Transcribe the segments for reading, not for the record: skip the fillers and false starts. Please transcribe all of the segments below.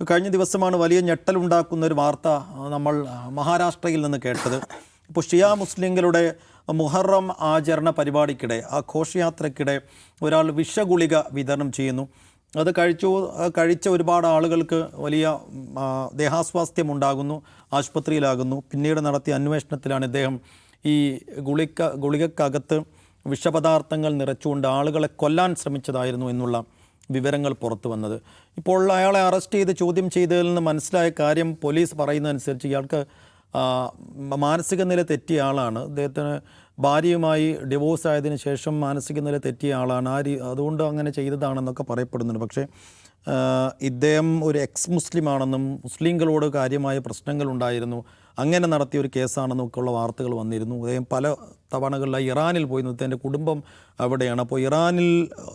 കഴിഞ്ഞ ദിവസമാണ് വലിയ ഞെട്ടലുണ്ടാക്കുന്ന ഒരു വാർത്ത നമ്മൾ മഹാരാഷ്ട്രയിൽ നിന്ന് കേട്ടത്. ഇപ്പോൾ ഷിയ മുസ്ലിങ്ങളുടെ മുഹറം ആചരണ പരിപാടിക്കിടെ, ആ ഘോഷയാത്രയ്ക്കിടെ ഒരാൾ വിഷഗുളിക വിതരണം ചെയ്യുന്നു. അത് കഴിച്ച ഒരുപാട് ആളുകൾക്ക് വലിയ ദേഹാസ്വാസ്ഥ്യം ഉണ്ടാകുന്നു, ആശുപത്രിയിലാകുന്നു. പിന്നീട് നടത്തിയ അന്വേഷണത്തിലാണ് ഇദ്ദേഹം ഈ ഗുളികക്കകത്ത് വിഷപദാർത്ഥങ്ങൾ നിറച്ചുകൊണ്ട് ആളുകളെ കൊല്ലാൻ ശ്രമിച്ചതായിരുന്നു എന്നുള്ള വിവരങ്ങൾ പുറത്തു വന്നത്. ഇപ്പോൾ അയാളെ അറസ്റ്റ് ചെയ്ത് ചോദ്യം ചെയ്തതിൽ നിന്ന് മനസ്സിലായ കാര്യം, പോലീസ് പറയുന്നതനുസരിച്ച് ഇയാൾക്ക് മാനസിക നില തെറ്റിയ ആളാണ്. അദ്ദേഹത്തിന് ഭാര്യയുമായി ഡിവോഴ്സ് ആയതിനു ശേഷം മാനസിക നില തെറ്റിയ ആളാണ്. അതുകൊണ്ട് അങ്ങനെ ചെയ്തതാണെന്നൊക്കെ പറയപ്പെടുന്നുണ്ട്. പക്ഷേ ഇദ്ദേഹം ഒരു എക്സ് മുസ്ലിമാണെന്നും മുസ്ലിങ്ങളോട് കാര്യമായ പ്രശ്നങ്ങളുണ്ടായിരുന്നു, അങ്ങനെ നടത്തിയ ഒരു കേസാണെന്നൊക്കെയുള്ള വാർത്തകൾ വന്നിരുന്നു. അദ്ദേഹം പല തവണകളിലായി ഇറാനിൽ പോയി. ഇദ്ദേഹത്തിൻ്റെ കുടുംബം അവിടെയാണ്. അപ്പോൾ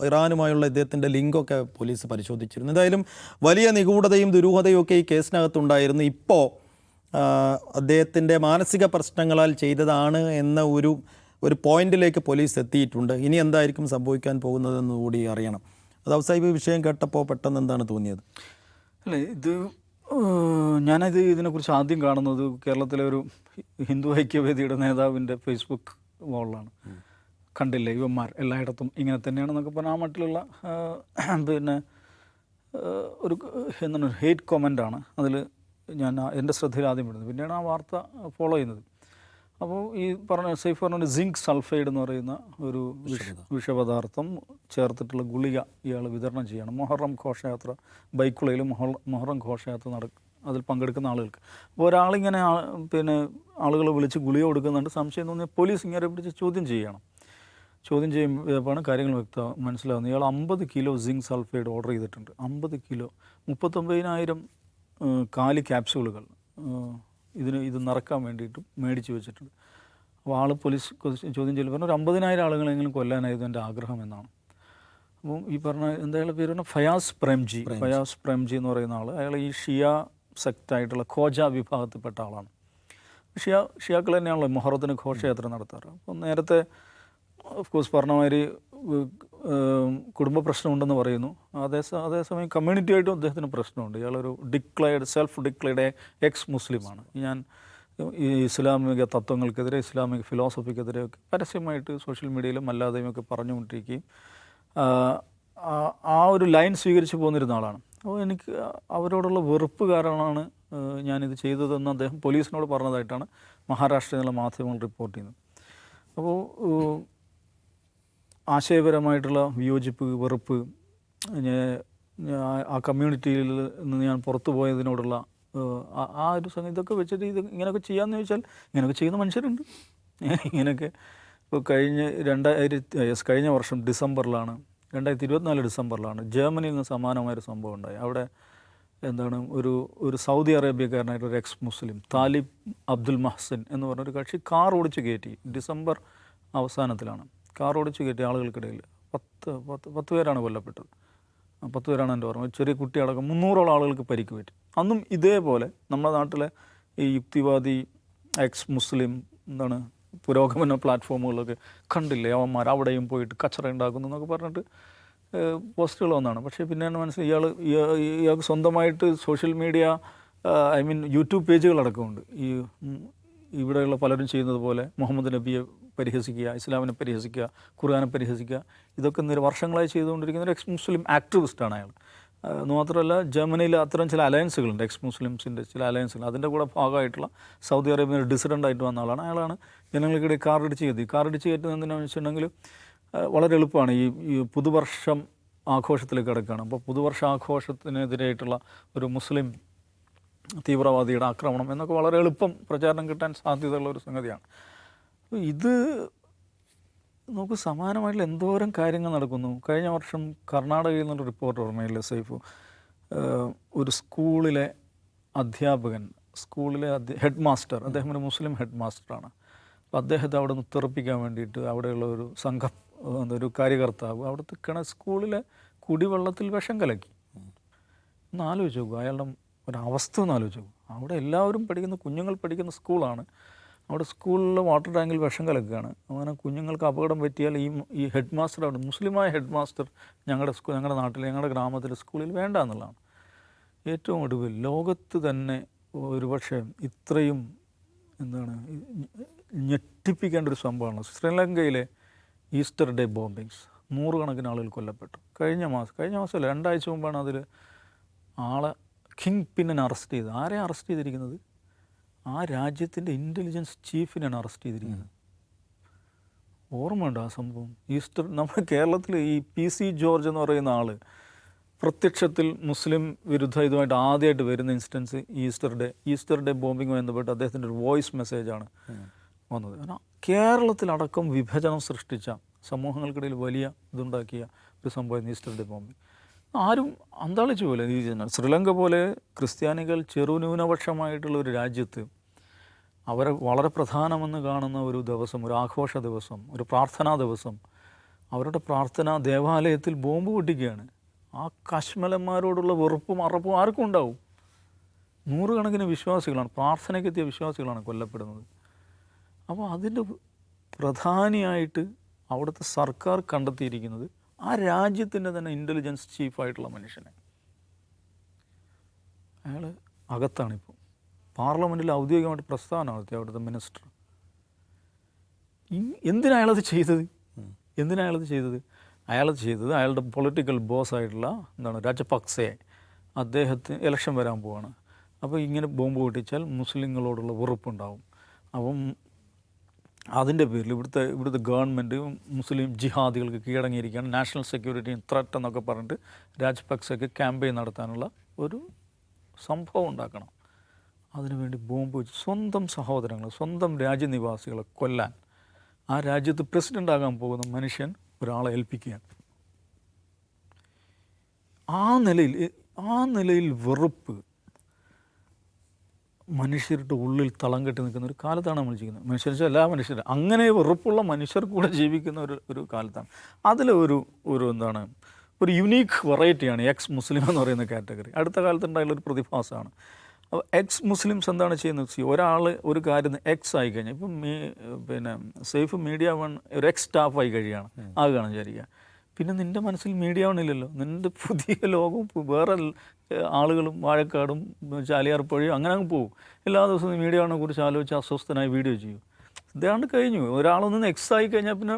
ഇറാനുമായുള്ള ഇദ്ദേഹത്തിൻ്റെ ലിങ്കൊക്കെ പോലീസ് പരിശോധിച്ചിരുന്നു. എന്തായാലും വലിയ നിഗൂഢതയും ദുരൂഹതയും ഒക്കെ ഈ കേസിനകത്തുണ്ടായിരുന്നു. ഇപ്പോൾ അദ്ദേഹത്തിൻ്റെ മാനസിക പ്രശ്നങ്ങളാൽ ചെയ്തതാണ് എന്ന ഒരു പോയിന്റിലേക്ക് പോലീസ് എത്തിയിട്ടുണ്ട്. ഇനി എന്തായിരിക്കും സംഭവിക്കാൻ പോകുന്നതെന്ന് കൂടി അറിയണം. അത് അവസാനം വിഷയം കേട്ടപ്പോൾ പെട്ടെന്ന് എന്താണ് തോന്നിയത്? അല്ലേ, ഇതിനെക്കുറിച്ച് ആദ്യം കാണുന്നത് കേരളത്തിലെ ഒരു ഹിന്ദു ഐക്യവേദിയുടെ നേതാവിൻ്റെ ഫേസ്ബുക്ക് വാളിലാണ്. കണ്ടില്ലേ ഇവന്മാർ എല്ലായിടത്തും ഇങ്ങനെ തന്നെയാണെന്നൊക്കെ പറഞ്ഞാൽ ആ മട്ടിലുള്ള പിന്നെ ഒരു എന്താണ് ഹേറ്റ് കൊമൻ്റാണ് അതിൽ എൻ്റെ ശ്രദ്ധയിൽ ആദ്യം പെടുന്നത്. പിന്നെയാണ് ആ വാർത്ത ഫോളോ ചെയ്യുന്നത്. അപ്പോൾ ഈ സൈഫ് പറഞ്ഞ സിങ്ക് സൾഫൈഡ് എന്ന് പറയുന്ന ഒരു വിഷപദാർത്ഥം ചേർത്തിട്ടുള്ള ഗുളിക ഇയാൾ വിതരണം ചെയ്യണം മുഹറം ഘോഷയാത്ര ബൈക്കുളയിൽ മുഹറം ഘോഷയാത്ര അതിൽ പങ്കെടുക്കുന്ന ആളുകൾക്ക്. അപ്പോൾ ഒരാളിങ്ങനെ പിന്നെ ആളുകളെ വിളിച്ച് ഗുളിക കൊടുക്കുന്നുണ്ട്. സംശയം തോന്നിയാൽ പോലീസ് ഇങ്ങനെ പിടിച്ച് ചോദ്യം ചെയ്യുമ്പോഴാണ് കാര്യങ്ങൾ മനസ്സിലാകുന്നത്. ഇയാൾ 50 കിലോ സിങ്ക് സൾഫൈഡ് ഓർഡർ ചെയ്തിട്ടുണ്ട്. 50 കിലോ 39,000 കാലി ക്യാപ്സ്യൂളുകൾ ഇത് നിറക്കാൻ വേണ്ടിയിട്ട് മേടിച്ച് വെച്ചിട്ടുണ്ട്. അപ്പോൾ പോലീസ് ചോദ്യം ചെയ്യൽ പറഞ്ഞാൽ ഒരു 50,000 ആളുകളെങ്കിലും കൊല്ലാനായിരുന്നു എൻ്റെ ആഗ്രഹം എന്നാണ്. അപ്പം ഈ പറഞ്ഞ എന്തായാലും പേര് പറഞ്ഞാൽ ഫയാസ് പ്രേംജി എന്ന് പറയുന്ന ആൾ. അയാൾ ഈ ഷിയ സെക്റ്റായിട്ടുള്ള ഖോജ വിഭാഗത്തിൽപ്പെട്ട ആളാണ്. ഷിയാക്കൾ തന്നെയാണല്ലോ മുഹറത്തിന് ഘോഷയാത്ര നടത്താറ്. അപ്പം നേരത്തെ ഓഫ് കോഴ്സ് പറഞ്ഞ മാതിരി കുടുംബ പ്രശ്നമുണ്ടെന്ന് പറയുന്നു. അതേസമയം കമ്മ്യൂണിറ്റിയായിട്ടും അദ്ദേഹത്തിന് പ്രശ്നമുണ്ട്. ഇയാളൊരു സെൽഫ് ഡിക്ലെയർഡ് എക്സ് മുസ്ലിമാണ്. ഞാൻ ഈ ഇസ്ലാമിക തത്വങ്ങൾക്കെതിരെ, ഇസ്ലാമിക ഫിലോസഫിക്കെതിരെ ഒക്കെ പരസ്യമായിട്ട് സോഷ്യൽ മീഡിയയിലും അല്ലാതെയും ഒക്കെ പറഞ്ഞുകൊണ്ടിരിക്കുകയും ആ ഒരു ലൈൻ സ്വീകരിച്ച് പോന്നിരുന്ന ആളാണ്. അപ്പോൾ എനിക്ക് അവരോടുള്ള വെറുപ്പ് കാരണമാണ് ഞാനിത് ചെയ്തതെന്ന് അദ്ദേഹം പോലീസിനോട് പറഞ്ഞതായിട്ടാണ് മഹാരാഷ്ട്രയിലുള്ള മാധ്യമങ്ങൾ റിപ്പോർട്ട് ചെയ്യുന്നത്. അപ്പോൾ ആശയപരമായിട്ടുള്ള വിയോജിപ്പ്, വെറുപ്പ്, ആ കമ്മ്യൂണിറ്റിയിൽ നിന്ന് ഞാൻ പുറത്തു പോയതിനോടുള്ള ആ ഒരു സംഗതി, ഇതൊക്കെ വെച്ചിട്ട് ഇങ്ങനെയൊക്കെ ചെയ്യാമെന്ന് ചോദിച്ചാൽ ഇങ്ങനെയൊക്കെ ചെയ്യുന്ന മനുഷ്യരുണ്ട്. ഇങ്ങനെയൊക്കെ ഇപ്പോൾ കഴിഞ്ഞ വർഷം ഡിസംബറിലാണ്, 2024 ഡിസംബറിലാണ് ജർമ്മനിയിൽ നിന്ന് സമാനമായൊരു സംഭവം ഉണ്ടായി. അവിടെ എന്താണ് ഒരു സൗദി അറേബ്യക്കാരനായിട്ടൊരു എക്സ് മുസ്ലിം താലിബ് അബ്ദുൽ മഹ്സിൻ എന്ന് പറഞ്ഞൊരു കക്ഷി കാർ ഓടിച്ച് കയറ്റി. ഡിസംബർ അവസാനത്തിലാണ് കാർ ഓടിച്ച് കയറ്റിയ ആളുകൾക്കിടയിൽ 10 പേരാണ് കൊല്ലപ്പെട്ടത്. 10 പേരാണ് എൻ്റെ ഓർമ്മ. ചെറിയ കുട്ടിയടക്കം 300ഓളം ആളുകൾക്ക് പരിക്ക് പറ്റി. അന്നും ഇതേപോലെ നമ്മുടെ നാട്ടിലെ ഈ യുക്തിവാദി എക്സ് മുസ്ലിം പുരോഗമന പ്ലാറ്റ്ഫോമുകളൊക്കെ കണ്ടില്ലേ, അവന്മാർ അവിടെയും പോയിട്ട് കച്ചറ ഉണ്ടാക്കുന്നു എന്നൊക്കെ പറഞ്ഞിട്ട് പോസ്റ്റുകൾ വന്നതാണ്. പക്ഷേ പിന്നെയാണ് മനസ്സിലായി ഇയാൾക്ക് സ്വന്തമായിട്ട് സോഷ്യൽ മീഡിയ യൂട്യൂബ് പേജുകളടക്കമുണ്ട്. ഇവിടെയുള്ള പലരും ചെയ്യുന്നത് പോലെ മുഹമ്മദ് നബിയെ പരിഹസിക്കുക, ഇസ്ലാമിനെ പരിഹസിക്കുക, ഖുർആനെ പരിഹസിക്കുക, ഇതൊക്കെ വർഷങ്ങളായി ചെയ്തുകൊണ്ടിരിക്കുന്ന ഒരു എക്സ് മുസ്ലിം ആക്ടിവിസ്റ്റാണ് അയാൾ. മാത്രമല്ല ജർമ്മനിയിൽ അത്തരം ചില അലയൻസുകളുണ്ട്, എക്സ് മുസ്ലിംസിൻ്റെ ചില അലയൻസുകൾ. അതിൻ്റെ കൂടെ ഭാഗമായിട്ടുള്ള സൗദി അറേബ്യയിൽ ഡിസിഡൻ്റായിട്ട് വന്ന ആളാണ്. അയാളാണ് ജനങ്ങൾക്കിടയിൽ കാറിടിച്ച് കയറ്റുന്നത് എന്തിനാണെന്ന് വെച്ചിട്ടുണ്ടെങ്കിൽ വളരെ എളുപ്പമാണ്. ഈ പുതുവർഷം ആഘോഷത്തിലേക്ക് കിടക്കുകയാണ്. അപ്പോൾ പുതുവർഷ ആഘോഷത്തിനെതിരായിട്ടുള്ള ഒരു മുസ്ലിം തീവ്രവാദിയുടെ ആക്രമണം എന്നൊക്കെ വളരെ എളുപ്പം പ്രചാരണം കിട്ടാൻ സാധ്യതയുള്ള ഒരു സംഗതിയാണ്. ഇത് നമുക്ക് സമാനമായിട്ടുള്ള എന്തോരം കാര്യങ്ങൾ നടക്കുന്നു. കഴിഞ്ഞ വർഷം കർണാടകയിൽ നിന്നൊരു റിപ്പോർട്ട് ഓർമ്മയില്ല സൈഫു, ഒരു സ്കൂളിലെ അധ്യാപകൻ, ഹെഡ് മാസ്റ്റർ, അദ്ദേഹം ഒരു മുസ്ലിം ഹെഡ് മാസ്റ്ററാണ്. അപ്പോൾ അദ്ദേഹത്തെ അവിടെ നിന്ന് തെറിപ്പിക്കാൻ വേണ്ടിയിട്ട് അവിടെയുള്ള ഒരു സംഘം, ഒരു കാര്യകർത്താവ് അവിടുത്തെ സ്കൂളിലെ കുടിവെള്ളത്തിൽ വിഷം കലക്കി. ഒന്ന് ആലോചിച്ച് നോക്കുക, അയാളുടെ ഒരവസ്ഥ ഒന്ന് ആലോചിച്ച് നോക്കുക. അവിടെ എല്ലാവരും കുഞ്ഞുങ്ങൾ പഠിക്കുന്ന സ്കൂളാണ്. അവിടെ സ്കൂളിലെ വാട്ടർ ടാങ്കിൽ വിഷം കലക്കുകയാണ്. അങ്ങനെ കുഞ്ഞുങ്ങൾക്ക് അപകടം പറ്റിയാൽ ഈ ഹെഡ് മാസ്റ്റർ, അവിടെ മുസ്ലിമായ ഹെഡ് മാസ്റ്റർ ഞങ്ങളുടെ നാട്ടിൽ, ഞങ്ങളുടെ ഗ്രാമത്തിലെ സ്കൂളിൽ വേണ്ട എന്നുള്ളതാണ്. ഏറ്റവും ഒടുവിൽ ലോകത്ത് തന്നെ ഒരുപക്ഷെ ഇത്രയും എന്താണ് ഞെട്ടിപ്പിക്കേണ്ട ഒരു സംഭവമാണ് ശ്രീലങ്കയിലെ ഈസ്റ്റർ ഡേ ബോംബിങ്സ്. 100 കണക്കിന് ആളുകൾ കൊല്ലപ്പെട്ടു. കഴിഞ്ഞ മാസമല്ല 2 ആഴ്ച മുമ്പാണ് അതിൽ ആളെ കിങ് പിന്നിനെ അറസ്റ്റ് ചെയ്തത്. ആരെയാണ് അറസ്റ്റ് ചെയ്തിരിക്കുന്നത്? ആ രാജ്യത്തിൻ്റെ ഇൻ്റലിജൻസ് ചീഫിനെയാണ് അറസ്റ്റ് ചെയ്തിരിക്കുന്നത്. ഓർമ്മയുണ്ട് ആ സംഭവം? ഈസ്റ്റർ നമ്മുടെ കേരളത്തിൽ ഈ PC ജോർജ് എന്ന് പറയുന്ന ആൾ പ്രത്യക്ഷത്തിൽ മുസ്ലിം വിരുദ്ധ ഇതുമായിട്ട് ആദ്യമായിട്ട് വരുന്ന ഇൻസ്റ്റൻസ് ഈസ്റ്റർ ഡേ ബോംബിങ്ങുമായി ബന്ധപ്പെട്ട് അദ്ദേഹത്തിൻ്റെ ഒരു വോയിസ് മെസ്സേജാണ് വന്നത്. കാരണം കേരളത്തിലടക്കം വിഭജനം സൃഷ്ടിച്ച, സമൂഹങ്ങൾക്കിടയിൽ വലിയ ഇതുണ്ടാക്കിയ ഒരു സംഭവം ഈസ്റ്റർ ഡേ ബോംബിങ്. ആരും അന്താളിച്ചു പോലെ ഈ ശ്രീലങ്ക പോലെ ക്രിസ്ത്യാനികൾ ചെറുന്യൂനപക്ഷമായിട്ടുള്ള ഒരു രാജ്യത്ത് അവരെ വളരെ പ്രധാനമെന്ന് കാണുന്ന ഒരു ദിവസം, ഒരു ആഘോഷ ദിവസം, ഒരു പ്രാർത്ഥനാ ദിവസം, അവരുടെ പ്രാർത്ഥനാ ദേവാലയത്തിൽ ബോംബ് പൊട്ടിക്കുകയാണ്. ആ കശ്മലന്മാരോടുള്ള വെറുപ്പും അറപ്പും ആർക്കും ഉണ്ടാവും. 100 കണക്കിന് വിശ്വാസികളാണ്, പ്രാർത്ഥനയ്ക്കെത്തിയ വിശ്വാസികളാണ് കൊല്ലപ്പെടുന്നത്. അപ്പോൾ അതിൻ്റെ പ്രധാനിയായിട്ട് അവിടുത്തെ സർക്കാർ കണ്ടെത്തിയിരിക്കുന്നത് ആ രാജ്യത്തിൻ്റെ തന്നെ ഇൻ്റലിജൻസ് ചീഫായിട്ടുള്ള മനുഷ്യനെ. അയാൾ അകത്താണിപ്പോൾ. പാർലമെൻറ്റിൽ ഔദ്യോഗികമായിട്ട് പ്രസ്താവന നടത്തി അവിടുത്തെ മിനിസ്റ്റർ. എന്തിനാണ് അയാളത് ചെയ്തത്? അയാളത് ചെയ്തത് അയാളുടെ പൊളിറ്റിക്കൽ ബോസായിട്ടുള്ള രാജപക്സെ അദ്ദേഹത്തിന് ഇലക്ഷൻ വരാൻ പോവാണ്. അപ്പോൾ ഇങ്ങനെ ബോംബ് പൊട്ടിച്ചാൽ മുസ്ലിങ്ങളോടുള്ള വെറുപ്പുണ്ടാവും. അപ്പം അതിൻ്റെ പേരിൽ ഇവിടുത്തെ ഗവൺമെൻറ് മുസ്ലിം ജിഹാദികൾക്ക് കീഴടങ്ങിയിരിക്കുകയാണ്, നാഷണൽ സെക്യൂരിറ്റി ത്രെറ്റ് എന്നൊക്കെ പറഞ്ഞിട്ട് രാജപക്സെക്ക് ക്യാമ്പയിൻ നടത്താനുള്ള ഒരു സംഭവം ഉണ്ടാക്കണം. അതിനുവേണ്ടി ബോംബ് വെച്ച് സ്വന്തം സഹോദരങ്ങൾ, സ്വന്തം രാജ്യനിവാസികളെ കൊല്ലാൻ ആ രാജ്യത്ത് പ്രസിഡൻ്റ് ആകാൻ പോകുന്ന മനുഷ്യൻ ഒരാളെ ഏൽപ്പിക്കുകയാണ്. ആ നിലയിൽ വെറുപ്പ് മനുഷ്യരുടെ ഉള്ളിൽ തളം കെട്ടി നിൽക്കുന്ന ഒരു കാലത്താണ് നമ്മൾ ജീവിക്കുന്നത്. മനുഷ്യർ എല്ലാ മനുഷ്യരും അങ്ങനെ വെറുപ്പുള്ള മനുഷ്യർ കൂടെ ജീവിക്കുന്ന ഒരു കാലത്താണ്. അതിലൊരു ഒരു യുണീക്ക് വെറൈറ്റിയാണ് എക്സ് മുസ്ലിം എന്ന് പറയുന്ന കാറ്റഗറി. അടുത്ത കാലത്തുണ്ടായുള്ളൊരു പ്രതിഭാസമാണ്. അപ്പോൾ എക്സ് മുസ്ലിംസ് എന്താണ് ചെയ്യുന്നത്? ഒരാൾ ഒരു കാര്യം എക്സ് ആയി കഴിഞ്ഞാൽ, ഇപ്പം സേഫ് മീഡിയ വൺ ഒരു എക്സ് സ്റ്റാഫായി ആകുകയാണ് വിചാരിക്കുക. പിന്നെ നിൻ്റെ മനസ്സിൽ മീഡിയ വണ്ണില്ലല്ലോ, നിൻ്റെ പുതിയ ലോകവും വേറെ ആളുകളും വാഴക്കാടും ചാലിയാർപ്പുഴയും അങ്ങനെ അങ്ങ് പോകും. എല്ലാ ദിവസവും മീഡിയ വണ്ണിനെ കുറിച്ച് ആലോചിച്ച് അസ്വസ്ഥനായി വീഡിയോ ചെയ്യും. ഇതാണ്ട് കഴിഞ്ഞു. ഒരാളൊന്ന് എക്സ് ആയി കഴിഞ്ഞാൽ പിന്നെ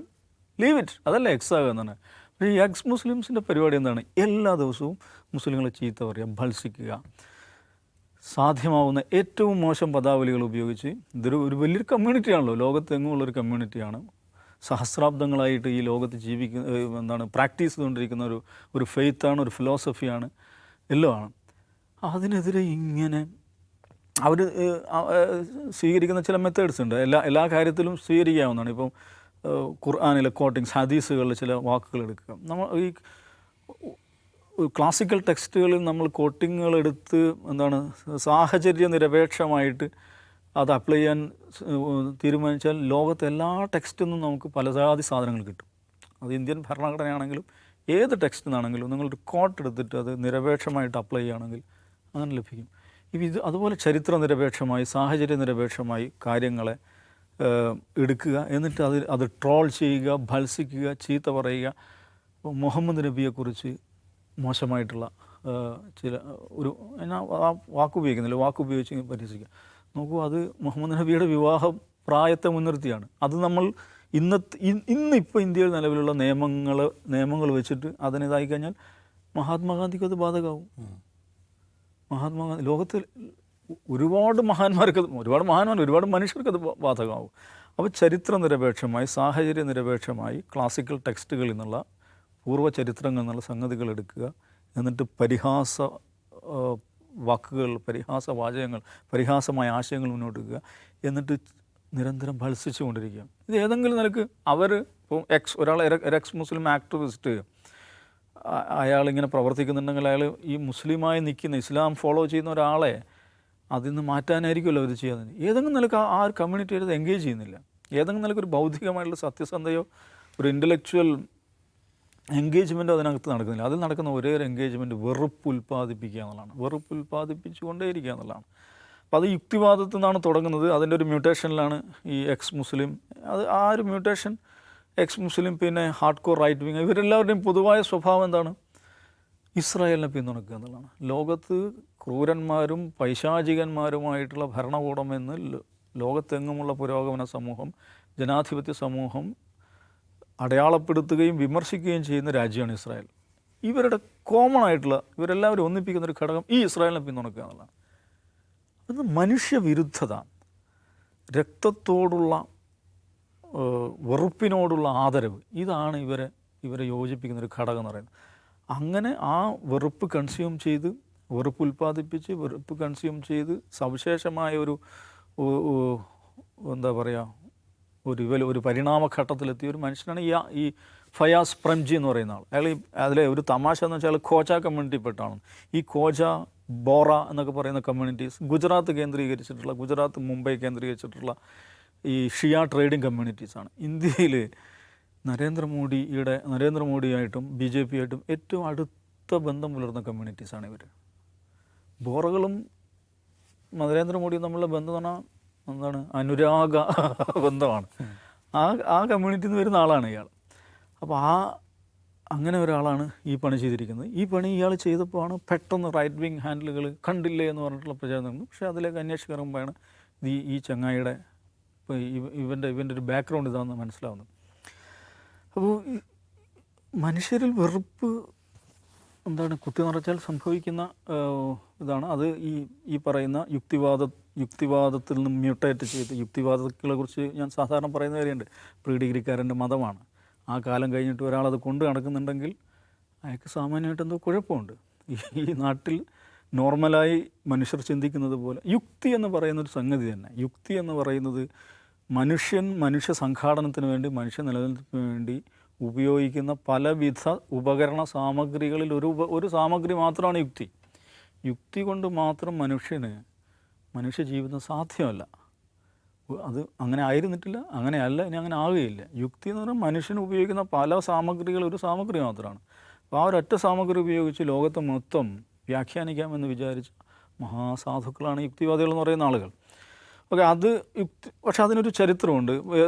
ലീവ് ഇറ്റ്, അതല്ല എക്സ് ആകുക എന്നാണ്. പക്ഷേ ഈ എക്സ് മുസ്ലിംസിൻ്റെ പരിപാടി എന്താണ്? എല്ലാ ദിവസവും മുസ്ലിങ്ങളെ ചീത്ത പറയുക, ഭത്സിക്കുക, സാധ്യമാവുന്ന ഏറ്റവും മോശം പദാവലികൾ ഉപയോഗിച്ച്. ഒരു വലിയൊരു കമ്മ്യൂണിറ്റിയാണല്ലോ, ലോകത്തെങ്ങുമുള്ളൊരു കമ്മ്യൂണിറ്റിയാണ്. സഹസ്രാബ്ദങ്ങളായിട്ട് ഈ ലോകത്ത് പ്രാക്ടീസ് ചെയ്തുകൊണ്ടിരിക്കുന്ന ഒരു ഫെയ്ത്താണ്, ഒരു ഫിലോസഫിയാണ്, എല്ലാമാണ്. അതിനെതിരെ ഇങ്ങനെ അവർ സ്വീകരിക്കുന്ന ചില മെത്തേഡ്സ് ഉണ്ട്. എല്ലാ കാര്യത്തിലും സ്വീകരിക്കാവുന്നതാണ്. ഇപ്പം ഖുർആനിലെ കോട്ടിങ്സ്, ഹദീസുകളിലെ ചില വാക്കുകൾ എടുക്കുക. നമ്മൾ ഈ ക്ലാസിക്കൽ ടെക്സ്റ്റുകളിൽ നമ്മൾ കോട്ടിങ്ങുകൾ എടുത്ത് സാഹചര്യ നിരപേക്ഷമായിട്ട് അത് അപ്ലൈ ചെയ്യാൻ തീരുമാനിച്ചാൽ ലോകത്തെ എല്ലാ ടെക്സ്റ്റിൽ നിന്നും നമുക്ക് പലജാതി സാധനങ്ങൾ കിട്ടും. അത് ഇന്ത്യൻ ഭരണഘടനയാണെങ്കിലും ഏത് ടെക്സ്റ്റിൽ നിന്നാണെങ്കിലും നിങ്ങളൊരു കോട്ട് എടുത്തിട്ട് അത് നിരപേക്ഷമായിട്ട് അപ്ലൈ ചെയ്യുകയാണെങ്കിൽ അങ്ങനെ ലഭിക്കും. ഇത് അതുപോലെ ചരിത്ര നിരപേക്ഷമായി, സാഹചര്യ നിരപേക്ഷമായി കാര്യങ്ങളെ എടുക്കുക, എന്നിട്ട് അത് ട്രോൾ ചെയ്യുക, ഭത്സിക്കുക, ചീത്ത പറയുക. മുഹമ്മദ് നബിയെക്കുറിച്ച് മോശമായിട്ടുള്ള ചില വാക്കുപയോഗിക്കുന്നില്ല, വാക്കുപയോഗിച്ച് പരിഹസിക്കുക. നോക്കൂ, അത് മുഹമ്മദ് നബിയുടെ വിവാഹ പ്രായത്തെ മുൻനിർത്തിയാണ്. അത് നമ്മൾ ഇന്നിപ്പോൾ ഇന്ത്യയിൽ നിലവിലുള്ള നിയമങ്ങൾ വെച്ചിട്ട് അതിനിതായി കഴിഞ്ഞാൽ മഹാത്മാഗാന്ധിക്ക് അത് ബാധകമാവും. ലോകത്തിൽ ഒരുപാട് ഒരുപാട് മനുഷ്യർക്ക് അത് ബാധകമാവും. അപ്പോൾ ചരിത്ര നിരപേക്ഷമായി, സാഹചര്യ നിരപേക്ഷമായി ക്ലാസിക്കൽ ടെക്സ്റ്റുകളിൽ നിന്നുള്ള പൂർവ്വ ചരിത്രങ്ങളിൽ നിന്നുള്ള സംഗതികൾ എടുക്കുക, എന്നിട്ട് പരിഹാസ വാക്കുകൾ, പരിഹാസ വാചകങ്ങൾ, പരിഹാസമായ ആശയങ്ങൾ മുന്നോട്ട് വയ്ക്കുക, എന്നിട്ട് നിരന്തരം ഭത്സിച്ചു കൊണ്ടിരിക്കുക. ഇത് ഏതെങ്കിലും നിലക്ക് ഇപ്പോൾ ഒരാൾ എക്സ് മുസ്ലിം ആക്ടിവിസ്റ്റ് അയാളിങ്ങനെ പ്രവർത്തിക്കുന്നുണ്ടെങ്കിൽ അയാൾ ഈ മുസ്ലിമായി നിൽക്കുന്ന, ഇസ്ലാം ഫോളോ ചെയ്യുന്ന ഒരാളെ അതിൽ നിന്ന് മാറ്റാനായിരിക്കുമല്ലോ അവർ ചെയ്യാൻ. ഏതെങ്കിലും നിലക്ക് ആ ഒരു കമ്മ്യൂണിറ്റി അത് എൻഗേജ് ചെയ്യുന്നില്ല. ഏതെങ്കിലും നിലക്ക് ഒരു ബൗദ്ധികമായിട്ടുള്ള സത്യസന്ധയോ ഒരു ഇൻ്റലക്ച്വൽ എൻഗേജ്മെൻറ്റ് അതിനകത്ത് നടക്കുന്നില്ല. അതിൽ നടക്കുന്ന ഒരേ ഒരു എൻഗേജ്മെൻറ്റ് വെറുപ്പ് ഉൽപ്പാദിപ്പിക്കുക എന്നുള്ളതാണ്. വെറുപ്പ് ഉൽപ്പാദിപ്പിച്ചുകൊണ്ടേയിരിക്കുക എന്നുള്ളതാണ്. അപ്പോൾ അത് യുക്തിവാദത്തിൽ നിന്നാണ് തുടങ്ങുന്നത്. അതിൻ്റെ ഒരു മ്യൂട്ടേഷനിലാണ് ഈ എക്സ് മുസ്ലിം. ആ ഒരു മ്യൂട്ടേഷൻ എക്സ് മുസ്ലിം, പിന്നെ ഹാർഡ് കോർ റൈറ്റ് വിങ്, ഇവരെല്ലാവരുടെയും പൊതുവായ സ്വഭാവം എന്താണ്? ഇസ്രായേലിനെ പിന്തുണക്കുക എന്നുള്ളതാണ്. ലോകത്ത് ക്രൂരന്മാരും പൈശാചികന്മാരുമായിട്ടുള്ള ഭരണകൂടമെന്ന് ലോകത്തെങ്ങുമുള്ള പുരോഗമന സമൂഹം, ജനാധിപത്യ സമൂഹം അടയാളപ്പെടുത്തുകയും വിമർശിക്കുകയും ചെയ്യുന്ന രാജ്യമാണ് ഇസ്രായേൽ. ഇവരുടെ കോമൺ ആയിട്ടുള്ള ഇവരെല്ലാവരും ഒന്നിപ്പിക്കുന്ന ഒരു ഘടകം ഈ ഇസ്രായേലിനെ പിന്തുണക്കുക എന്നുള്ളതാണ്. അത് മനുഷ്യവിരുദ്ധത, രക്തത്തോടുള്ള വെറുപ്പിനോടുള്ള ആദരവ്, ഇതാണ് ഇവരെ യോജിപ്പിക്കുന്ന ഒരു ഘടകം എന്ന് പറയുന്നത്. അങ്ങനെ ആ വെറുപ്പ് കൺസ്യൂം ചെയ്ത്, വെറുപ്പ് ഉൽപ്പാദിപ്പിച്ച്, വെറുപ്പ് കൺസ്യൂം ചെയ്ത് സവിശേഷമായ എന്താ പറയുക, ഒരു പരിണാമഘട്ടത്തിലെത്തിയ ഒരു മനുഷ്യനാണ് ഈ ഫയാസ് പ്രംജി എന്ന് പറയുന്ന ആൾ. അതിലെ ഒരു തമാശ എന്ന് വെച്ചാൽ ഖോജ കമ്മ്യൂണിറ്റിപ്പെട്ടാണ്. ഈ ഖോജ, ബോറ എന്നൊക്കെ പറയുന്ന കമ്മ്യൂണിറ്റീസ് ഗുജറാത്ത് മുംബൈ കേന്ദ്രീകരിച്ചിട്ടുള്ള ഈ ഷിയ ട്രേഡിംഗ് കമ്മ്യൂണിറ്റീസാണ്. ഇന്ത്യയിൽ നരേന്ദ്രമോദിയായിട്ടും BJP ആയിട്ടും ഏറ്റവും അടുത്ത ബന്ധം പുലർന്ന കമ്മ്യൂണിറ്റീസാണ് ഇവർ. ബോറകളും നരേന്ദ്രമോദിയും തമ്മിലുള്ള ബന്ധം എന്ന് പറഞ്ഞാൽ എന്താണ്, അനുരാഗ ബന്ധമാണ്. ആ കമ്മ്യൂണിറ്റിയിൽ നിന്ന് വരുന്ന ആളാണ് ഇയാൾ. അപ്പോൾ അങ്ങനെ ഒരാളാണ് ഈ പണി ചെയ്തിരിക്കുന്നത്. ഈ പണി ഇയാൾ ചെയ്തപ്പോഴാണ് പെട്ടെന്ന് റൈറ്റ് വിങ് ഹാൻഡിലുകൾ കണ്ടില്ലേ എന്ന് പറഞ്ഞിട്ടുള്ള പ്രചാരണം. പക്ഷേ അതിലേക്ക് അന്വേഷിച്ച് ഇറങ്ങുമ്പോഴാണ് ഈ ചങ്ങായിയുടെ ഇവൻ്റെ ഒരു ബാക്ക്ഗ്രൗണ്ട് ഇതാണെന്ന് മനസ്സിലാവുന്നത്. അപ്പോൾ മനുഷ്യരിൽ വെറുപ്പ് എന്താണ് കുത്തി നിറച്ചാൽ സംഭവിക്കുന്ന ഇതാണ്. അത് ഈ പറയുന്ന യുക്തിവാദത്തിൽ നിന്ന് മ്യൂട്ടേറ്റ് ചെയ്ത്, യുക്തിവാദങ്ങളെ കുറിച്ച് ഞാൻ സാധാരണ പറയുന്ന കാര്യമുണ്ട്, പ്രീ ഡിഗ്രിക്കാരൻ്റെ മതമാണ്. ആ കാലം കഴിഞ്ഞിട്ട് ഒരാളത് കൊണ്ട് നടക്കുന്നുണ്ടെങ്കിൽ അയാൾക്ക് സാമാന്യമായിട്ട് എന്തോ കുഴപ്പമുണ്ട്. ഈ നാട്ടിൽ നോർമലായി മനുഷ്യർ ചിന്തിക്കുന്നത് പോലെ യുക്തി എന്ന് പറയുന്നൊരു സംഗതി തന്നെ. യുക്തി എന്ന് പറയുന്നത് മനുഷ്യ സംഘാടനത്തിന് വേണ്ടി, മനുഷ്യ നിലനിൽപ്പിന് വേണ്ടി ഉപയോഗിക്കുന്ന പലവിധ ഉപകരണ സാമഗ്രികളിൽ ഒരു സാമഗ്രി മാത്രമാണ് യുക്തി. യുക്തി കൊണ്ട് മാത്രം മനുഷ്യ ജീവിതം സാധ്യമല്ല. അത് അങ്ങനെ ആയിരുന്നിട്ടില്ല, അങ്ങനെയല്ല, ഇനി അങ്ങനെ ആവുകയില്ല. യുക്തി എന്ന് പറഞ്ഞാൽ മനുഷ്യന് ഉപയോഗിക്കുന്ന പല സാമഗ്രികൾ ഒരു സാമഗ്രി മാത്രമാണ്. അപ്പോൾ ആ ഒരൊറ്റ സാമഗ്രി ഉപയോഗിച്ച് ലോകത്തെ മൊത്തം വ്യാഖ്യാനിക്കാമെന്ന് വിചാരിച്ച മഹാസാധുക്കളാണ് യുക്തിവാദികൾ എന്ന് പറയുന്ന ആളുകൾ. ഓക്കെ, പക്ഷെ അതിനൊരു ചരിത്രമുണ്ട്.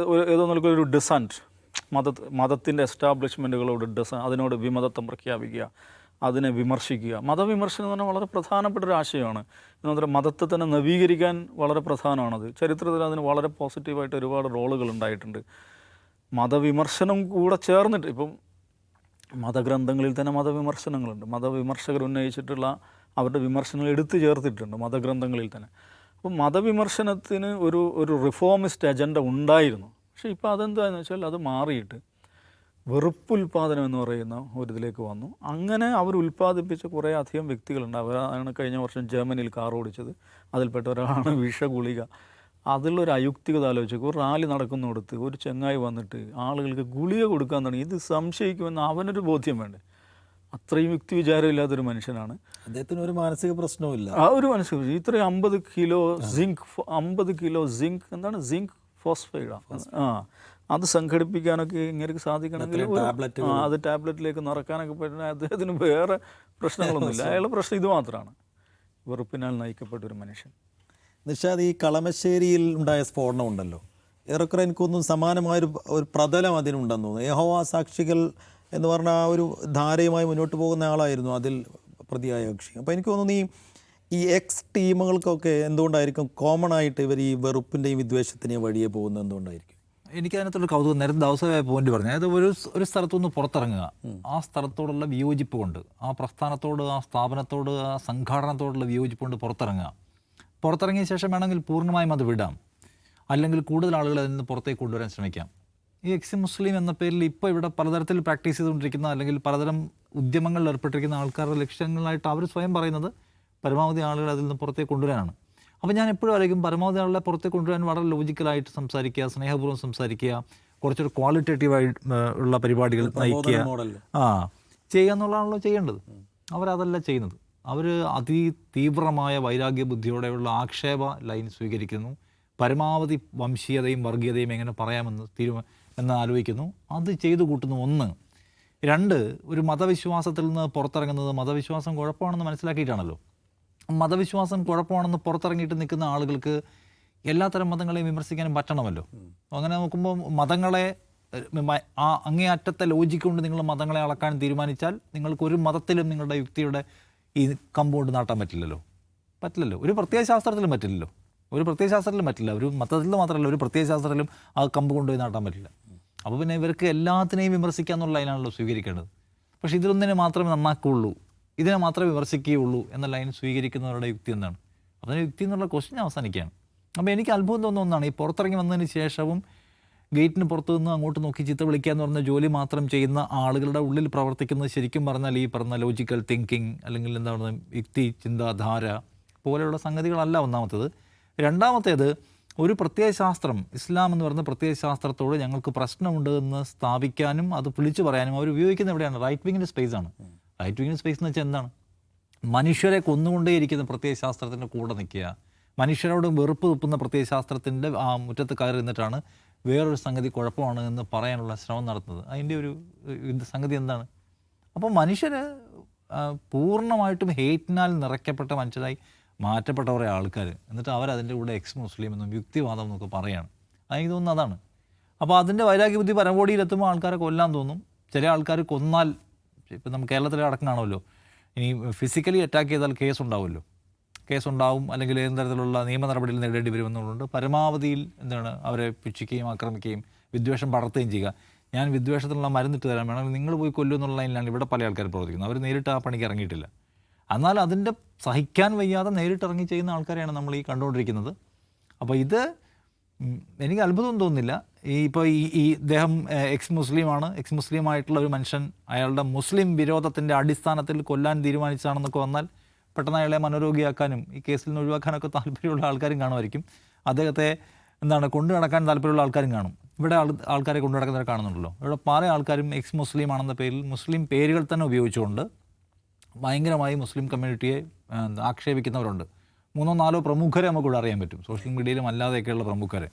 ഏതോ നിലക്കൊരു ഡിസൻറ്റ്, മതത്തിൻ്റെ എസ്റ്റാബ്ലിഷ്മെൻറ്റുകളോട് അതിനോട് വിമതത്വം പ്രഖ്യാപിക്കുക, അതിനെ വിമർശിക്കുക. മതവിമർശനം എന്ന് പറഞ്ഞാൽ വളരെ പ്രധാനപ്പെട്ട ഒരു ആശയമാണ്. എന്ന് പറഞ്ഞാൽ മതത്തെ തന്നെ നവീകരിക്കാൻ വളരെ പ്രധാനമാണത്. ചരിത്രത്തിൽ അതിന് വളരെ പോസിറ്റീവായിട്ട് ഒരുപാട് റോളുകൾ ഉണ്ടായിട്ടുണ്ട്. മതവിമർശനം കൂടെ ചേർന്നിട്ട്, ഇപ്പം മതഗ്രന്ഥങ്ങളിൽ തന്നെ മതവിമർശനങ്ങളുണ്ട്. മതവിമർശകർ ഉന്നയിച്ചിട്ടുള്ള അവരുടെ വിമർശനങ്ങൾ എടുത്തു ചേർത്തിട്ടുണ്ട് മതഗ്രന്ഥങ്ങളിൽ തന്നെ. അപ്പം മതവിമർശനത്തിന് ഒരു റിഫോമിസ്റ്റ് അജണ്ട ഉണ്ടായിരുന്നു. പക്ഷേ ഇപ്പോൾ അതെന്താണെന്ന് വെച്ചാൽ അത് മാറിയിട്ട് വെറുപ്പുൽപാദനം എന്ന് പറയുന്ന ഒരിതിലേക്ക് വന്നു. അങ്ങനെ അവർ ഉൽപ്പാദിപ്പിച്ച കുറേ അധികം വ്യക്തികളുണ്ട്. അവരാണ് കഴിഞ്ഞ വർഷം ജർമ്മനിയിൽ കാർ ഓടിച്ചത്. അതിൽപ്പെട്ട ഒരാളാണ് വിഷഗുളിക. അതിലൊരു അയുക്തികത ആലോചിച്ചു. ഒരു റാലി നടക്കുന്നിടത്ത് ഒരു ചെങ്ങായി വന്നിട്ട് ആളുകൾക്ക് ഗുളിക കൊടുക്കാൻ തുടങ്ങി. ഇത് സംശയിക്കുമെന്ന് അവനൊരു ബോധ്യം വേണ്ടേ? അത്രയും യുക്തി വിചാരമില്ലാത്തൊരു മനുഷ്യനാണ്. അദ്ദേഹത്തിന് ഒരു മാനസിക പ്രശ്നവുമില്ല. ഒരു മാനസിക പ്രശ്നം. ഇത്രയും 50 കിലോ സിങ്ക് എന്താണ് സിങ്ക് ഫോസ്ഫൈഡാണ്. അത് സംഘടിപ്പിക്കാനൊക്കെ ഇങ്ങനെ സാധിക്കണമെങ്കിൽ അത് ടാബ്ലറ്റിലേക്ക് നിറക്കാനൊക്കെ പറ്റുന്ന അദ്ദേഹത്തിന് വേറെ പ്രശ്നങ്ങളൊന്നുമില്ല. അയാളുടെ പ്രശ്നം ഇത് മാത്രമാണ്, വെറുപ്പിനാൽ നയിക്കപ്പെട്ട ഒരു മനുഷ്യൻ. നിഷാദ്, ഈ കളമശ്ശേരിയിൽ ഉണ്ടായ സ്ഫോടനം ഉണ്ടല്ലോ, ഏറെക്കുറെ എനിക്കൊന്നും സമാനമായൊരു പ്രതലം അതിനുണ്ടെന്ന് തോന്നുന്നു. യഹോവ സാക്ഷികൾ എന്ന് പറഞ്ഞ ആ ഒരു ധാരയുമായി മുന്നോട്ട് പോകുന്ന ആളായിരുന്നു അതിൽ പ്രതിയായ കക്ഷി. അപ്പോൾ എനിക്ക് തോന്നുന്നു ഈ എക്സ് ടീമുകൾക്കൊക്കെ എന്തുകൊണ്ടായിരിക്കും കോമൺ ആയിട്ട് ഇവർ ഈ വെറുപ്പിൻ്റെയും വിദ്വേഷത്തിൻ്റെയും വഴിയെ പോകുന്നത് എന്തുകൊണ്ടായിരിക്കും? എനിക്കതിനകത്തുള്ള കൗതുകം, നേരത്തെ ദൗസമായ പോയിന്റ് പറഞ്ഞു, അതായത് ഒരു സ്ഥലത്തുനിന്ന് പുറത്തിറങ്ങുക, ആ സ്ഥലത്തോടുള്ള വിയോജിപ്പ് കൊണ്ട്, ആ പ്രസ്ഥാനത്തോട്, ആ സ്ഥാപനത്തോട്, ആ സംഘാടനത്തോടുള്ള വിയോജിപ്പ് കൊണ്ട് പുറത്തിറങ്ങിയ ശേഷം വേണമെങ്കിൽ പൂർണ്ണമായും അത് വിടാം, അല്ലെങ്കിൽ കൂടുതൽ ആളുകൾ അതിൽ നിന്ന് പുറത്തേക്ക് കൊണ്ടുവരാൻ ശ്രമിക്കാം. ഈ എക്സ് മുസ്ലിം എന്ന പേരിൽ ഇപ്പോൾ ഇവിടെ പലതരത്തിൽ പ്രാക്ടീസ് ചെയ്തുകൊണ്ടിരിക്കുന്ന, അല്ലെങ്കിൽ പലതരം ഉദ്യമങ്ങളിൽ ഏർപ്പെട്ടിരിക്കുന്ന ആൾക്കാരുടെ ലക്ഷ്യങ്ങളായിട്ട് അവർ സ്വയം പറയുന്നത് പരമാവധി ആളുകൾ അതിൽ നിന്ന് പുറത്തേക്ക് കൊണ്ടുവരാനാണ്. അപ്പോൾ ഞാൻ എപ്പോഴും ആയിരിക്കും പരമാവധി ആളുകളെ പുറത്തേക്ക് കൊണ്ടുവരാൻ വളരെ ലോജിക്കലായിട്ട് സംസാരിക്കുക, സ്നേഹപൂർവ്വം സംസാരിക്കുക, കുറച്ചൊരു ക്വാളിറ്റേറ്റീവായി ഉള്ള പരിപാടികൾ നയിക്കുക, ചെയ്യുക എന്നുള്ളതാണല്ലോ ചെയ്യേണ്ടത്. അവരതല്ല ചെയ്യുന്നത്. അവർ അതിതീവ്രമായ വൈരാഗ്യ ബുദ്ധിയോടെയുള്ള ആക്ഷേപ ലൈൻ സ്വീകരിക്കുന്നു. പരമാവധി വംശീയതയും വർഗീയതയും എങ്ങനെ പറയാമെന്ന് ആലോചിക്കുന്നു. അത് ചെയ്തു കൂട്ടുന്നു. 1. 2, ഒരു മതവിശ്വാസത്തിൽ നിന്ന് പുറത്തിറങ്ങുന്നത് മതവിശ്വാസം കുഴപ്പമാണെന്ന് മനസ്സിലാക്കിയിട്ടാണല്ലോ. മതവിശ്വാസം കുഴപ്പമാണെന്ന് പുറത്തിറങ്ങിയിട്ട് നിൽക്കുന്ന ആളുകൾക്ക് എല്ലാത്തരം മതങ്ങളെയും വിമർശിക്കാനും പറ്റണമല്ലോ. അങ്ങനെ നോക്കുമ്പോൾ മതങ്ങളെ അങ്ങേയറ്റത്തെ ലോജിക്ക് കൊണ്ട് നിങ്ങൾ മതങ്ങളെ അളക്കാൻ തീരുമാനിച്ചാൽ നിങ്ങൾക്കൊരു മതത്തിലും നിങ്ങളുടെ യുക്തിയുടെ ഈ കമ്പൗണ്ട് നാട്ടാൻ പറ്റില്ലല്ലോ. ഒരു പ്രത്യയശാസ്ത്രത്തിലും പറ്റില്ലല്ലോ. ഒരു മതത്തിൽ മാത്രമല്ല, ഒരു പ്രത്യയശാസ്ത്രത്തിലും ആ കമ്പ് കൊണ്ടുപോയി നാട്ടാൻ പറ്റില്ല. അപ്പോൾ പിന്നെ ഇവർക്ക് എല്ലാത്തിനെയും വിമർശിക്കുക എന്നുള്ള ലൈനാണല്ലോ സ്വീകരിക്കേണ്ടത്. പക്ഷേ ഇതിലൊന്നിനെ മാത്രമേ നന്നാക്കുകയുള്ളൂ, ഇതിനെ മാത്രമേ വിമർശിക്കുകയുള്ളൂ എന്ന ലൈൻ സ്വീകരിക്കുന്നവരുടെ യുക്തി എന്താണ്? അതിന് യുക്തി എന്നുള്ള ക്വസ്റ്റ്യൻ അവസാനിക്കുകയാണ്. അപ്പോൾ എനിക്ക് അത്ഭുതം തോന്നുന്ന ഒന്നാണ്, ഈ പുറത്തിറങ്ങി വന്നതിന് ശേഷവും ഗേറ്റിന് പുറത്തു നിന്ന് അങ്ങോട്ട് നോക്കി ചീത്ത വിളിക്കുക എന്ന് പറഞ്ഞ ജോലി മാത്രം ചെയ്യുന്ന ആളുകളുടെ ഉള്ളിൽ പ്രവർത്തിക്കുന്നത് ശരിക്കും പറഞ്ഞാൽ ഈ പറഞ്ഞ ലോജിക്കൽ തിങ്കിങ് അല്ലെങ്കിൽ എന്താ പറയുക യുക്തി ചിന്താധാര പോലെയുള്ള സംഗതികളല്ല ഒന്നാമത്തേത്. രണ്ടാമത്തേത്, ഒരു പ്രത്യയശാസ്ത്രം, ഇസ്ലാം എന്ന് പറയുന്ന പ്രത്യയശാസ്ത്രത്തോട് ഞങ്ങൾക്ക് പ്രശ്നമുണ്ട് എന്ന് സ്ഥാപിക്കാനും അത് വിളിച്ചു പറയാനും അവർ ഉപയോഗിക്കുന്ന എവിടെയാണ്? റൈറ്റ് വിങ്ങിൻ്റെ സ്പേസാണ്. റൈറ്റ് വിങ്ങിൻ്റെ സ്പേസ് എന്ന് വെച്ചാൽ എന്താണ്? മനുഷ്യരെ കൊന്നുകൊണ്ടേയിരിക്കുന്ന പ്രത്യയശാസ്ത്രത്തിൻ്റെ കൂടെ നിൽക്കുക, മനുഷ്യരോട് വെറുപ്പ് തുപ്പുന്ന പ്രത്യയശാസ്ത്രത്തിൻ്റെ ആ മുറ്റത്ത് കയറി നിന്നിട്ടാണ് വേറൊരു സംഗതി കുഴപ്പമാണ് എന്ന് പറയാനുള്ള ശ്രമം നടത്തുന്നത്. അതിൻ്റെ ഒരു സംഗതി എന്താണ്? അപ്പോൾ മനുഷ്യർ പൂർണ്ണമായിട്ടും ഹേറ്റിനാൽ നിറയ്ക്കപ്പെട്ട മനുഷ്യരായി മാറ്റപ്പെട്ട കുറേ ആൾക്കാർ, എന്നിട്ട് അവരതിൻ്റെ കൂടെ എക്സ് മുസ്ലിം എന്നും യുക്തിവാദം എന്നൊക്കെ പറയുകയാണ്. എനിക്ക് തോന്നുന്നത് അതാണ്. അപ്പോൾ അതിൻ്റെ വൈരാഗ്യബുദ്ധി പരമോടിയിലെത്തുമ്പോൾ ആൾക്കാരെ കൊല്ലാൻ തോന്നും. ചില ആൾക്കാർ കൊന്നാൽ, ഇപ്പം നമ്മൾ കേരളത്തിലെ അടക്കം കാണുമല്ലോ, ഇനി ഫിസിക്കലി അറ്റാക്ക് ചെയ്താൽ കേസുണ്ടാവും അല്ലെങ്കിൽ ഏത് തരത്തിലുള്ള നിയമ നടപടികൾ നേരിടേണ്ടി വരുമെന്നുള്ളതുകൊണ്ട് പരമാവധിയിൽ എന്താണ് അവരെ പുച്ഛിക്കുകയും ആക്രമിക്കുകയും വിദ്വേഷം പടർത്തുകയും ചെയ്യുക. ഞാൻ വിദ്വേഷത്തിനുള്ള മരുന്നിട്ട് തരാൻ വേണമെങ്കിൽ നിങ്ങൾ പോയി കൊല്ലു എന്നുള്ള ലൈനിലാണ് ഇവിടെ പല ആൾക്കാർ പ്രവർത്തിക്കുന്നത്. അവർ നേരിട്ട് ആ പണിക്ക് ഇറങ്ങിയിട്ടില്ല. എന്നാൽ അതിൻ്റെ സഹിക്കാൻ വയ്യാതെ നേരിട്ടിറങ്ങി ചെയ്യുന്ന ആൾക്കാരെയാണ് നമ്മൾ ഈ കണ്ടുകൊണ്ടിരിക്കുന്നത്. അപ്പോൾ ഇത് എനിക്ക് അത്ഭുതം തോന്നുന്നില്ല. ഇപ്പോൾ ഈ ഇദ്ദേഹം എക്സ് മുസ്ലിമായിട്ടുള്ള ഒരു മനുഷ്യൻ അയാളുടെ മുസ്ലിം വിരോധത്തിൻ്റെ അടിസ്ഥാനത്തിൽ കൊല്ലാൻ തീരുമാനിച്ചതാണെന്നൊക്കെ വന്നാൽ പെട്ടെന്ന് അയാളെ മനോരോഗിയാക്കാനും ഈ കേസിൽ നിന്ന് ഒഴിവാക്കാനൊക്കെ താല്പര്യമുള്ള ആൾക്കാരും കാണുമായിരിക്കും. അദ്ദേഹത്തെ കൊണ്ടു നടക്കാൻ താല്പര്യമുള്ള ആൾക്കാരും കാണും. ഇവിടെ ആൾക്കാരെ കൊണ്ടു നടക്കുന്നവരെ കാണുന്നുണ്ടല്ലോ. ഇവിടെ പല ആൾക്കാരും എക്സ് മുസ്ലിം ആണെന്ന പേരിൽ മുസ്ലിം പേരുകൾ തന്നെ ഉപയോഗിച്ചുകൊണ്ട് ഭയങ്കരമായി മുസ്ലിം കമ്മ്യൂണിറ്റിയെ ആക്ഷേപിക്കുന്നവരുണ്ട്. 3-4 പ്രമുഖരെ നമുക്കിവിടെ അറിയാൻ പറ്റും, സോഷ്യൽ മീഡിയയിലും അല്ലാതെയൊക്കെയുള്ള പ്രമുഖരെ.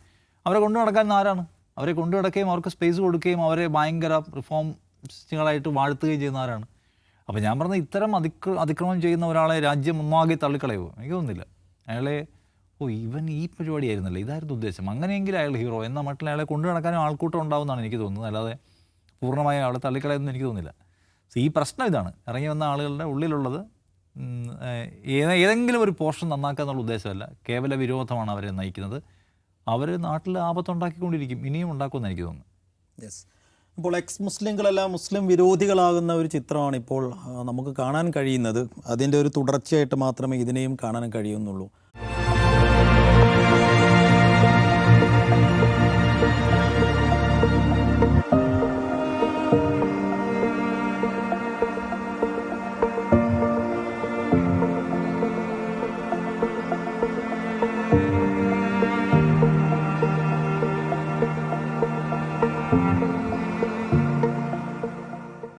അവരെ കൊണ്ടു നടക്കാൻ ആരാണ്? അവരെ കൊണ്ടു നടക്കുകയും അവർക്ക് സ്പേസ് കൊടുക്കുകയും അവരെ ഭയങ്കര റിഫോംസ്റ്റുകളായിട്ട് വാഴ്ത്തുകയും ചെയ്യുന്ന ആരാണ്? അപ്പോൾ ഞാൻ പറഞ്ഞ ഇത്തരം അതിക്രമം ചെയ്യുന്ന ഒരാളെ രാജ്യം ഒന്നാകെ തള്ളിക്കളയുമോ? എനിക്ക് തോന്നുന്നില്ല. അയാളെ ഇവൻ ഈ പരിപാടിയായിരുന്നല്ലോ, ഇതായിരുന്നു ഉദ്ദേശം, അങ്ങനെയെങ്കിൽ അയാൾ ഹീറോ എന്ന മട്ടിൽ അയാളെ കൊണ്ടു നടക്കാനും ആൾക്കൂട്ടം ഉണ്ടാവുമെന്നാണ് എനിക്ക് തോന്നുന്നത്. അല്ലാതെ പൂർണ്ണമായി ആളെ തള്ളിക്കളയുമെന്ന് എനിക്ക് തോന്നുന്നില്ല. ഈ പ്രശ്നം ഇതാണ്, ഇറങ്ങി വന്ന ആളുകളുടെ ഉള്ളിലുള്ളത് ഏതെങ്കിലും ഒരു പോർഷൻ നന്നാക്കുക എന്നുള്ള ഉദ്ദേശമല്ല, കേവല വിരോധമാണ് അവരെ നയിക്കുന്നത്. അവർ നാട്ടിൽ ആപത്തുണ്ടാക്കിക്കൊണ്ടിരിക്കും, ഇനിയും ഉണ്ടാക്കുമെന്ന് എനിക്ക് തോന്നുന്നു. യെസ്. ഇപ്പോൾ എക്സ് മുസ്ലിങ്ങളെല്ലാം മുസ്ലിം വിരോധികളാകുന്ന ഒരു ചിത്രമാണ് ഇപ്പോൾ നമുക്ക് കാണാൻ കഴിയുന്നത്. അതിൻ്റെ ഒരു തുടർച്ചയായിട്ട് മാത്രമേ ഇതിനെയും കാണാൻ കഴിയുന്നുള്ളൂ.